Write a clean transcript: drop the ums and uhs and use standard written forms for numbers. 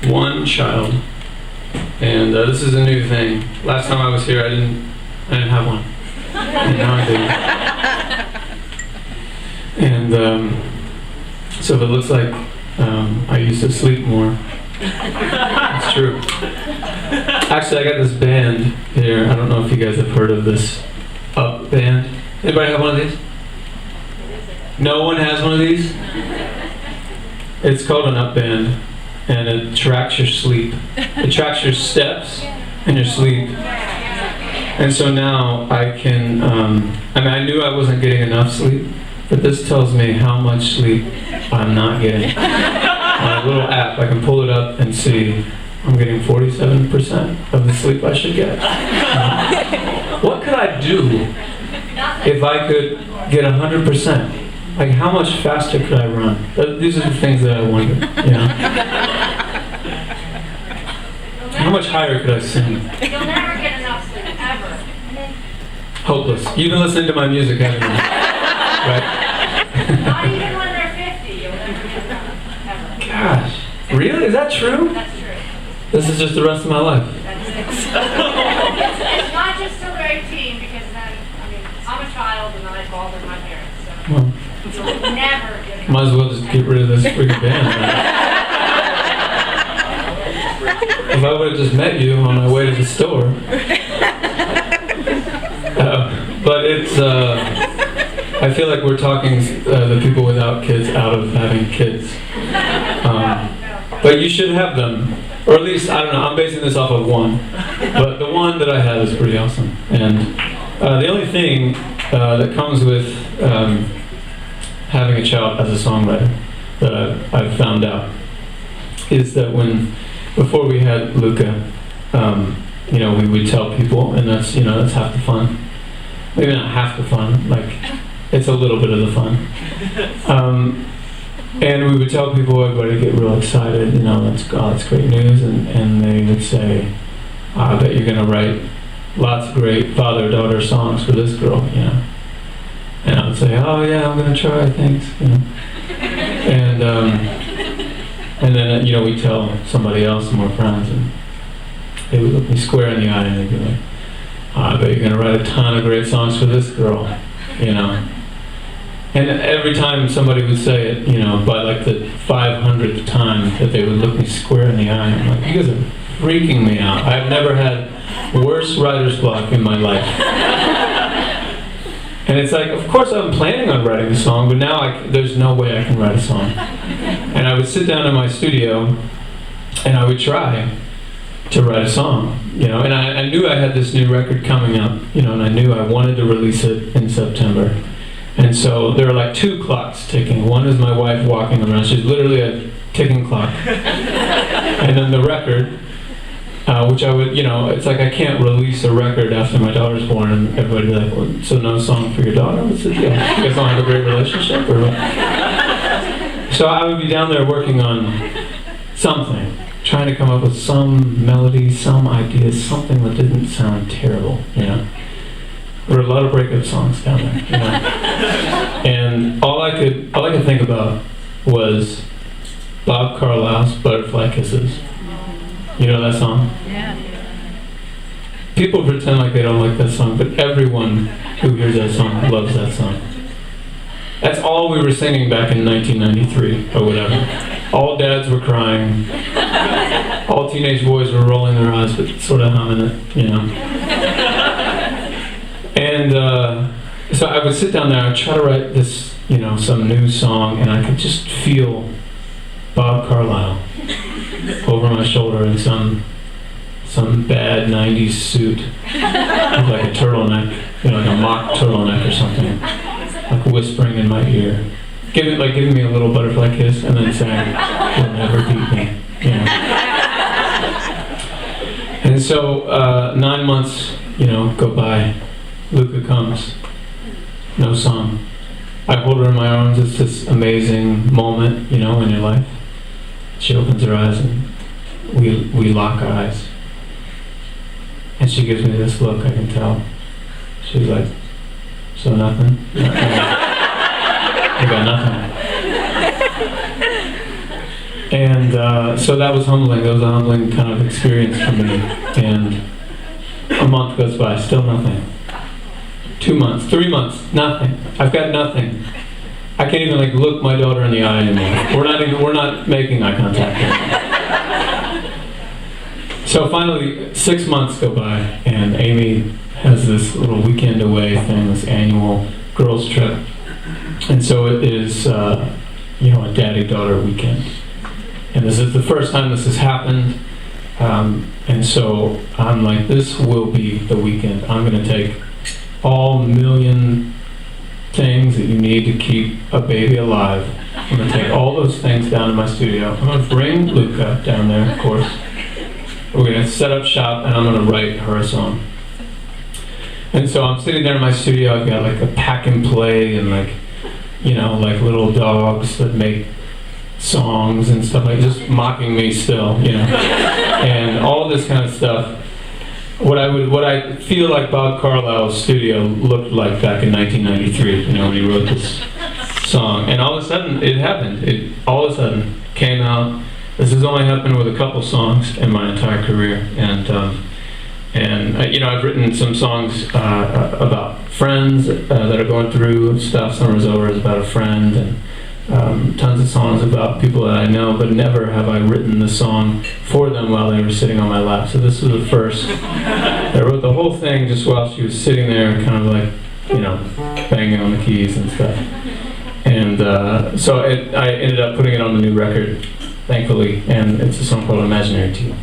one child, and this is a new thing. Last time I was here, I didn't have one, and now I do. And so if it looks like I used to sleep more, it's true. Actually, I got this band here. I don't know if you guys have heard of this Up band. Anybody have one of these? No one has one of these? It's called an Up band, and it tracks your sleep. It tracks your steps and your sleep. And so now I can, I knew I wasn't getting enough sleep, but this tells me how much sleep I'm not getting. On a little app, I can pull it up and see I'm getting 47% of the sleep I should get. What could I do if I could get 100%? Like, how much faster could I run? These are the things that I wonder, you know? How much higher could I sing? You'll never get enough sleep, ever. Hopeless. You've been listening to my music, haven't you? Right? Not even when they're 50, you'll never get enough, ever. Gosh. Really? Is that true? That's true. This is just the rest of my life. It's not just till they're 18, because then, I'm a child and then I fall with my parents, so Well, you'll never get enough. might as well just get rid of this freaking band. If I would have just met you on my way to the store. But it's, I feel like we're talking the people without kids out of having kids. But you should have them. Or at least, I don't know, I'm basing this off of one. But the one that I have is pretty awesome. And the only thing that comes with having a child as a songwriter that I've found out is that before we had Luca, we would tell people, and that's half the fun. Maybe not half the fun, like it's a little bit of the fun. And we would tell people, everybody would get real excited, that's great news, and they would say, I bet you're going to write lots of great father-daughter songs for this girl, And I would say, oh yeah, I'm going to try, thanks, And then, we'd tell somebody else, more friends, and they would look me square in the eye and they'd be like, I bet you're going to write a ton of great songs for this girl, And every time somebody would say it, by like the 500th time that they would look me square in the eye, I'm like, you guys are freaking me out. I've never had worse writer's block in my life. And it's like, of course I'm planning on writing a song, but now there's no way I can write a song. And I would sit down in my studio, and I would try to write a song, And I knew I had this new record coming up, and I knew I wanted to release it in September. And so there are like two clocks ticking. One is my wife walking around. She's literally a ticking clock. And then the record, which I would, it's like I can't release a record after my daughter's born, and everybody would be like, well, so no song for your daughter? What's the deal? You guys don't have a great relationship? Or what? So I would be down there working on something, trying to come up with some melody, some idea, something that didn't sound terrible, There were a lot of breakup songs down there, And all I could think about was Bob Carlyle's Butterfly Kisses. You know that song? Yeah. People pretend like they don't like that song, but everyone who hears that song loves that song. That's all we were singing back in 1993 or whatever. All dads were crying. All teenage boys were rolling their eyes, but sort of humming it, And so I would sit down there, I'd try to write this, some new song, and I could just feel Bob Carlyle over my shoulder in some bad 90s suit with like a turtleneck, like a mock turtleneck or something, like whispering in my ear, giving me a little butterfly kiss, and then saying, "You'll never beat me," And so 9 months, go by. Luca comes, no song. I hold her in my arms. It's this amazing moment, in your life. She opens her eyes and we lock eyes. And she gives me this look, I can tell. She's like, so nothing? I got nothing. And so that was humbling. That was a humbling kind of experience for me. And a month goes by, still nothing. 2 months, 3 months, nothing. I've got nothing. I can't even like look my daughter in the eye anymore. We're not making eye contact anymore. So finally, 6 months go by, and Amy has this little weekend away thing, this annual girls trip. And so it is, a daddy-daughter weekend. And this is the first time this has happened. And so I'm like, this will be the weekend. I'm going to take all million things that you need to keep a baby alive. I'm going to take all those things down to my studio. I'm going to bring Luca down there, of course. We're going to set up shop, and I'm going to write her a song. And so I'm sitting there in my studio. I've got like a pack and play and like little dogs that make songs and stuff like just mocking me still, and all this kind of stuff. What I feel like Bob Carlyle's studio looked like back in 1993, when he wrote this song. And all of a sudden, it happened. It all of a sudden came out. This has only happened with a couple songs in my entire career, and I've written some songs about friends that are going through stuff. Summer is Over is about a friend, and tons of songs about people that I know, but never have I written the song for them while they were sitting on my lap. So this was the first. I wrote the whole thing just while she was sitting there, kind of like, banging on the keys and stuff. And so I ended up putting it on the new record, thankfully, and it's a song called Imaginary Tea.